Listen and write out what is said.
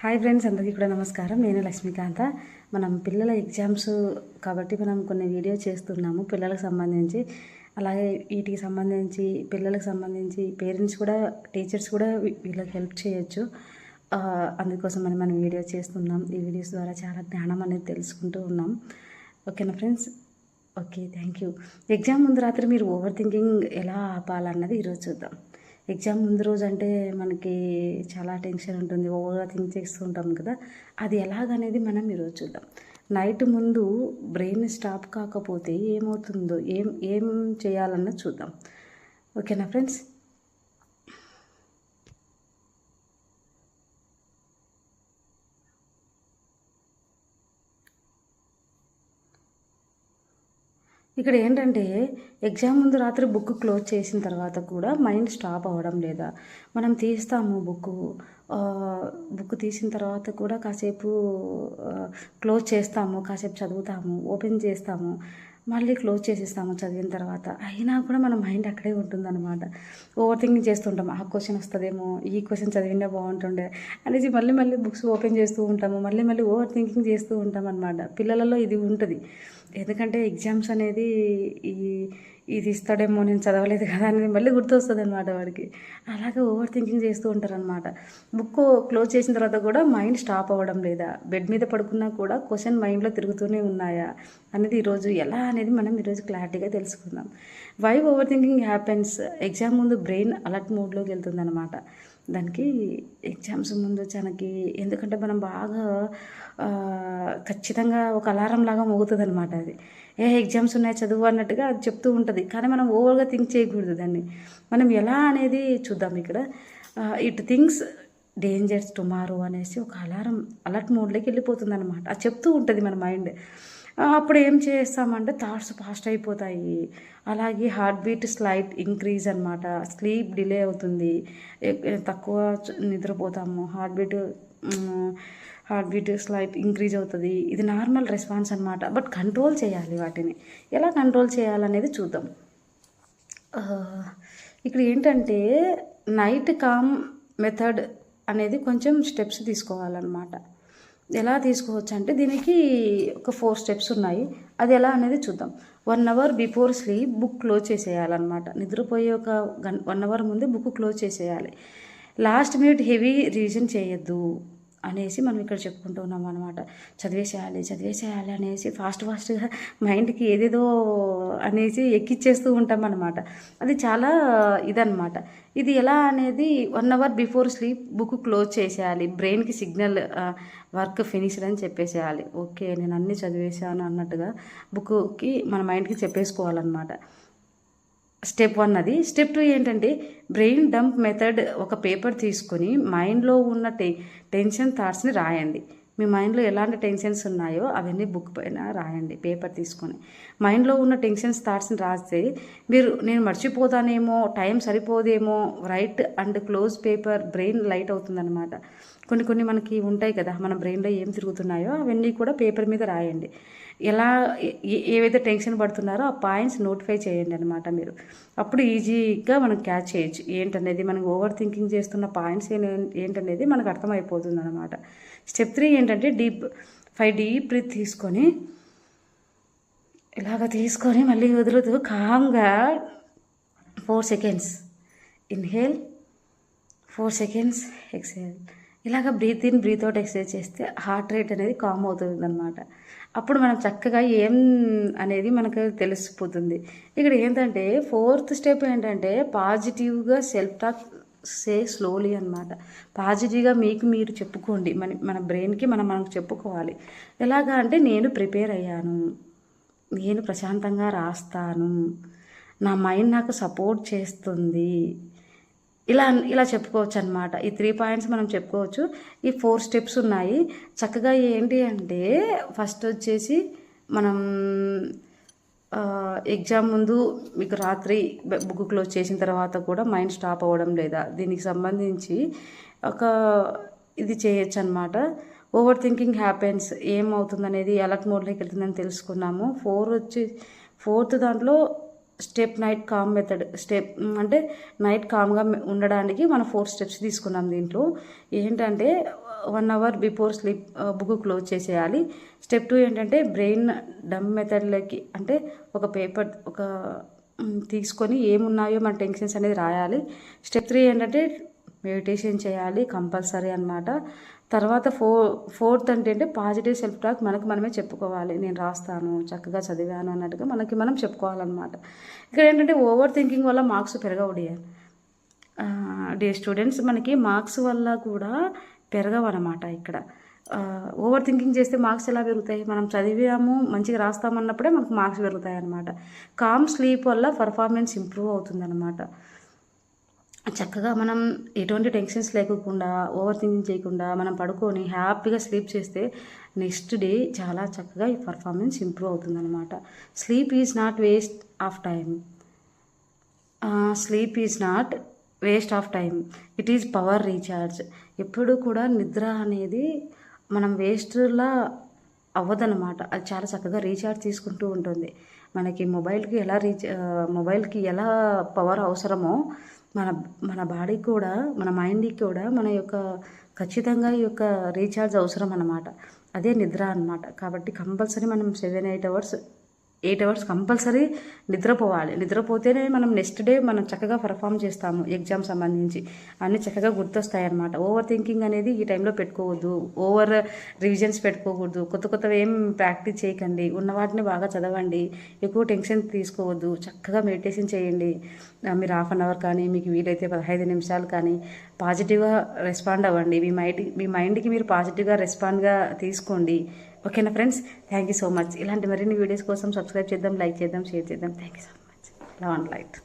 Hi friends, అందరికీ కూడా నమస్కారం. నేను లక్ష్మీకాంత. మనం పిల్లల ఎగ్జామ్స్ కాబట్టి మనం కొన్ని వీడియో చేస్తున్నాము పిల్లలకు సంబంధించి. అలాగే వీటికి సంబంధించి పిల్లలకు సంబంధించి పేరెంట్స్ కూడా, టీచర్స్ కూడా వీళ్ళకి హెల్ప్ చేయొచ్చు. అందుకోసం మనం వీడియో చేస్తున్నాం. ఈ వీడియోస్ ద్వారా చాలా జ్ఞానం అనేది తెలుసుకుంటూ ఉన్నాం. ఓకేనా friends? Okay, thank you. Exam ముందు రాత్రి మీరు ఓవర్ థింకింగ్ ఎలా ఆపాలన్నది ఈరోజు చూద్దాం. ఎగ్జామ్ ముందు రోజు అంటే మనకి చాలా టెన్షన్ ఉంటుంది, ఓవర్గా థింక్ చేస్తూ ఉంటాం కదా. అది ఎలాగనేది మనం ఈరోజు చూద్దాం. నైట్ ముందు బ్రెయిన్ స్టాప్ కాకపోతే ఏమవుతుందో, ఏం చేయాలన్నది చూద్దాం. ఓకేనా ఫ్రెండ్స్? ఇక్కడ ఏంటంటే ఎగ్జామ్ ముందు రాత్రి బుక్ క్లోజ్ చేసిన తర్వాత కూడా మైండ్ స్టాప్ అవ్వడం లేదా. మనం తీస్తాము బుక్ తీసిన తర్వాత కూడా కాసేపు క్లోజ్ చేస్తాము, కాసేపు చదువుతాము, ఓపెన్ చేస్తాము, మళ్ళీ క్లోజ్ చేసేస్తాము చదివిన తర్వాత. అయినా కూడా మన మైండ్ అక్కడే ఉంటుందన్నమాట. ఓవర్ థింకింగ్ చేస్తుంటాం. ఆ క్వశ్చన్ వస్తుందేమో, ఈ క్వశ్చన్ చదివినా బాగుంటుండే అనేసి మళ్ళీ బుక్స్ ఓపెన్ చేస్తూ ఉంటాము, మళ్ళీ ఓవర్ థింకింగ్ చేస్తూ ఉంటాం అనమాట. పిల్లలలో ఇది ఉంటుంది. ఎందుకంటే ఎగ్జామ్స్ అనేది ఇది ఇస్తాడేమో, నేను చదవలేదు కదా అనేది మళ్ళీ గుర్తొస్తుంది అనమాట వాడికి. అలాగే ఓవర్ థింకింగ్ చేస్తూ ఉంటారనమాట. బుక్ క్లోజ్ చేసిన తర్వాత కూడా మైండ్ స్టాప్ అవ్వడం లేదా, బెడ్ మీద పడుకున్నా కూడా క్వశ్చన్ మైండ్లో తిరుగుతూనే ఉన్నాయా అనేది ఈరోజు ఎలా అనేది మనం ఈరోజు క్లారిటీగా తెలుసుకుందాం. Why over thinking happens? Exam ముందు బ్రెయిన్ అలర్ట్ మోడ్లోకి వెళ్తుంది అనమాట. దానికి ఎగ్జామ్స్ ముందు తనకి, ఎందుకంటే మనం బాగా ఖచ్చితంగా ఒక అలారం లాగా మోగుతుంది అనమాట. అది ఎగ్జామ్స్ ఉన్నాయి చదువు అన్నట్టుగా అది చెప్తూ ఉంటుంది. కానీ మనం ఓవర్గా థింక్ చేయకూడదు దాన్ని. మనం ఎలా అనేది చూద్దాం. ఇక్కడ ఇట్ థింగ్స్ డేంజర్స్ టుమారో అనేసి ఒక అలర్ట్ మోడ్లోకి వెళ్ళిపోతుంది అనమాట. అది చెప్తూ ఉంటుంది మన మైండ్. అప్పుడు ఏం చేస్తామంటే థాట్స్ ఫాస్ట్ అయిపోతాయి. అలాగే హార్ట్ బీట్ స్లైట్ ఇంక్రీజ్ అనమాట. స్లీప్ డిలే అవుతుంది, తక్కువ నిద్రపోతాము. హార్ట్ బీట్ స్లైట్ ఇంక్రీజ్ అవుతుంది. ఇది నార్మల్ రెస్పాన్స్ అనమాట. బట్ కంట్రోల్ చేయాలి వాటిని. ఎలా కంట్రోల్ చేయాలనేది చూద్దాం. ఇక్కడ ఏంటంటే నైట్ కామ్ మెథడ్ అనేది కొంచెం స్టెప్స్ తీసుకోవాలన్నమాట. ఎలా తీసుకోవచ్చు అంటే దీనికి ఒక 4 స్టెప్స్ ఉన్నాయి. అది ఎలా అనేది చూద్దాం. 1 hour before sleep book close చేసేయాలన్నమాట. నిద్రపోయే ఒక 1 అవర్ ముందే బుక్ క్లోజ్ చేసేయాలి. లాస్ట్ మినిట్ హెవీ రివిజన్ చేయొద్దు అనేసి మనం ఇక్కడ చెప్పుకుంటూ ఉన్నాం అనమాట. చదివేసేయాలి అనేసి ఫాస్ట్గా మైండ్కి ఏదేదో అనేసి ఎక్కిచ్చేస్తూ ఉంటాం అనమాట. అది చాలా ఇదనమాట. ఇది ఎలా అనేది 1 hour before sleep book close చేసేయాలి. బ్రెయిన్కి సిగ్నల్ వర్క్ ఫినిష్డ్ అని చెప్పేసేయాలి. ఓకే, నేను అన్నీ చదివేసాను అన్నట్టుగా బుక్కి మన మైండ్కి చెప్పేసుకోవాలన్నమాట. స్టెప్ 1 అది. స్టెప్ 2 ఏంటంటే బ్రెయిన్ డంప్ మెథడ్. ఒక పేపర్ తీసుకొని మైండ్లో ఉన్న టెన్షన్ థాట్స్ని రాయండి. మీ మైండ్లో ఎలాంటి టెన్షన్స్ ఉన్నాయో అవన్నీ బుక్ పైన రాయండి. పేపర్ తీసుకొని మైండ్లో ఉన్న టెన్షన్స్ థాట్స్ని రాస్తే నేను మర్చిపోతానేమో, టైం సరిపోదేమో, write and close paper, brain light అవుతుందన్నమాట. కొన్ని మనకి ఉంటాయి కదా, మన బ్రెయిన్లో ఏం తిరుగుతున్నాయో అవన్నీ కూడా పేపర్ మీద రాయండి. ఎలా ఏవైతే టెన్షన్ పడుతున్నారో ఆ పాయింట్స్ నోటిఫై చేయండి అనమాట మీరు. అప్పుడు ఈజీగా మనం క్యాచ్ చేయొచ్చు ఏంటనేది. మనం ఓవర్ థింకింగ్ చేస్తున్న పాయింట్స్ ఏంటనేది మనకు అర్థమైపోతుంది అనమాట. స్టెప్ 3 ఏంటంటే 5 డీప్ బ్రీత్ తీసుకొని ఇలాగ తీసుకొని మళ్ళీ వదులుతూ కామ్గా 4 సెకండ్స్ ఇన్హేల్, 4 సెకండ్స్ ఎక్సేల్. ఇలాగ breathe in breathe out exercise చేస్తే హార్ట్ రేట్ అనేది కామ్ అవుతుంది అనమాట. అప్పుడు మనం చక్కగా ఏం అనేది మనకు తెలిసిపోతుంది. ఇక్కడ ఏంటంటే 4th స్టెప్ ఏంటంటే పాజిటివ్గా సెల్ఫ్ టాక్ సే స్లోలీ అనమాట. పాజిటివ్గా మీకు మీరు చెప్పుకోండి. మన బ్రెయిన్కి మనకు చెప్పుకోవాలి. ఎలాగా అంటే నేను ప్రిపేర్ అయ్యాను, నేను ప్రశాంతంగా రాస్తాను, నా మైండ్ నాకు సపోర్ట్ చేస్తుంది, ఇలా చెప్పుకోవచ్చు అనమాట. ఈ 3 పాయింట్స్ మనం చెప్పుకోవచ్చు. ఈ 4 స్టెప్స్ ఉన్నాయి. చక్కగా ఏంటి అంటే ఫస్ట్ వచ్చేసి మనం ఎగ్జామ్ ముందు మీకు రాత్రి బుక్ క్లోజ్ చేసిన తర్వాత కూడా మైండ్ స్టాప్ అవ్వడం లేదా, దీనికి సంబంధించి ఇది చేయొచ్చు అనమాట. ఓవర్ థింకింగ్ హ్యాపెన్స్ ఏమవుతుందనేది అలర్ట్ మోడ్లోకి వెళ్తుందని తెలుసుకున్నాము. 4th దాంట్లో step night calm method. Step అంటే నైట్ కామ్గా ఉండడానికి మనం 4 స్టెప్స్ తీసుకున్నాం. దీంట్లో ఏంటంటే 1 hour before sleep book close చేసేయాలి. స్టెప్ 2 ఏంటంటే బ్రెయిన్ డంప్ మెథడ్లోకి, అంటే ఒక పేపర్ తీసుకొని ఏమున్నాయో మన టెన్షన్స్ అనేది రాయాలి. స్టెప్ 3 ఏంటంటే మెడిటేషన్ చేయాలి కంపల్సరీ అనమాట. తర్వాత ఫోర్త్ అంటే పాజిటివ్ సెల్ఫ్ టాక్ మనకు మనమే చెప్పుకోవాలి. నేను రాస్తాను, చక్కగా చదివాను అన్నట్టుగా మనకి మనం చెప్పుకోవాలన్నమాట. ఇక్కడ ఏంటంటే ఓవర్ థింకింగ్ వల్ల మార్క్స్ పెరగవు డియర్ స్టూడెంట్స్. మనకి మార్క్స్ వల్ల కూడా పెరగవన్నమాట. ఇక్కడ ఓవర్ థింకింగ్ చేస్తే మార్క్స్ ఎలా పెరుగుతాయి? మనం చదివాము మంచిగా రాస్తామన్నప్పుడే మనకు మార్క్స్ పెరుగుతాయి అన్నమాట. కామ్ స్లీప్ వల్ల పర్ఫార్మెన్స్ ఇంప్రూవ్ అవుతుందన్నమాట. చక్కగా మనం ఎటువంటి టెన్షన్స్ లేకుండా, ఓవర్ థింకింగ్ చేయకుండా మనం పడుకొని హ్యాపీగా స్లీప్ చేస్తే నెక్స్ట్ డే చాలా చక్కగా ఈ పర్ఫార్మెన్స్ ఇంప్రూవ్ అవుతుందన్నమాట. Sleep is not waste of time. Sleep is not waste of time, it is power recharge. ఎప్పుడు కూడా నిద్ర అనేది మనం వేస్ట్లా అవ్వదన్నమాట. అది చాలా చక్కగా రీఛార్జ్ తీసుకుంటూ ఉంటుంది. మనకి మొబైల్కి ఎలా పవర్ అవసరమో మన బాడీకి కూడా, మన మైండ్కి కూడా మన యొక్క ఖచ్చితంగా ఈ యొక్క రీఛార్జ్ అవసరం అన్నమాట. అదే నిద్ర అన్నమాట. కాబట్టి కంపల్సరీ మనం 8 అవర్స్ కంపల్సరీ నిద్రపోవాలి. నిద్రపోతేనే మనం నెక్స్ట్ డే మనం చక్కగా పర్ఫామ్ చేస్తాము. ఎగ్జామ్ సంబంధించి అన్నీ చక్కగా గుర్తొస్తాయి అన్నమాట. ఓవర్ థింకింగ్ అనేది ఈ టైంలో పెట్టుకోవద్దు. ఓవర్ రివిజన్స్ పెట్టుకోకూడదు. కొత్తవి ఏం ప్రాక్టీస్ చేయకండి. ఉన్న వాటిని బాగా చదవండి. ఎక్కువ టెన్షన్ తీసుకోవద్దు. చక్కగా మెడిటేషన్ చేయండి. మీరు 1/2 అవర్ కానీ, మీకు వీలైతే 15 నిమిషాలు కానీ పాజిటివ్గా రెస్పాండ్ అవ్వండి. మీ మైండ్కి మీరు పాజిటివ్గా రెస్పాండ్గా తీసుకోండి. ఓకేనా friends? Thank you so much. ఇలాంటి మరిన్ని వీడియోస్ కోసం సబ్స్క్రైబ్ చేద్దాం, లైక్ చేద్దాం, షేర్ చేద్దాం. Thank you so much. Love and light.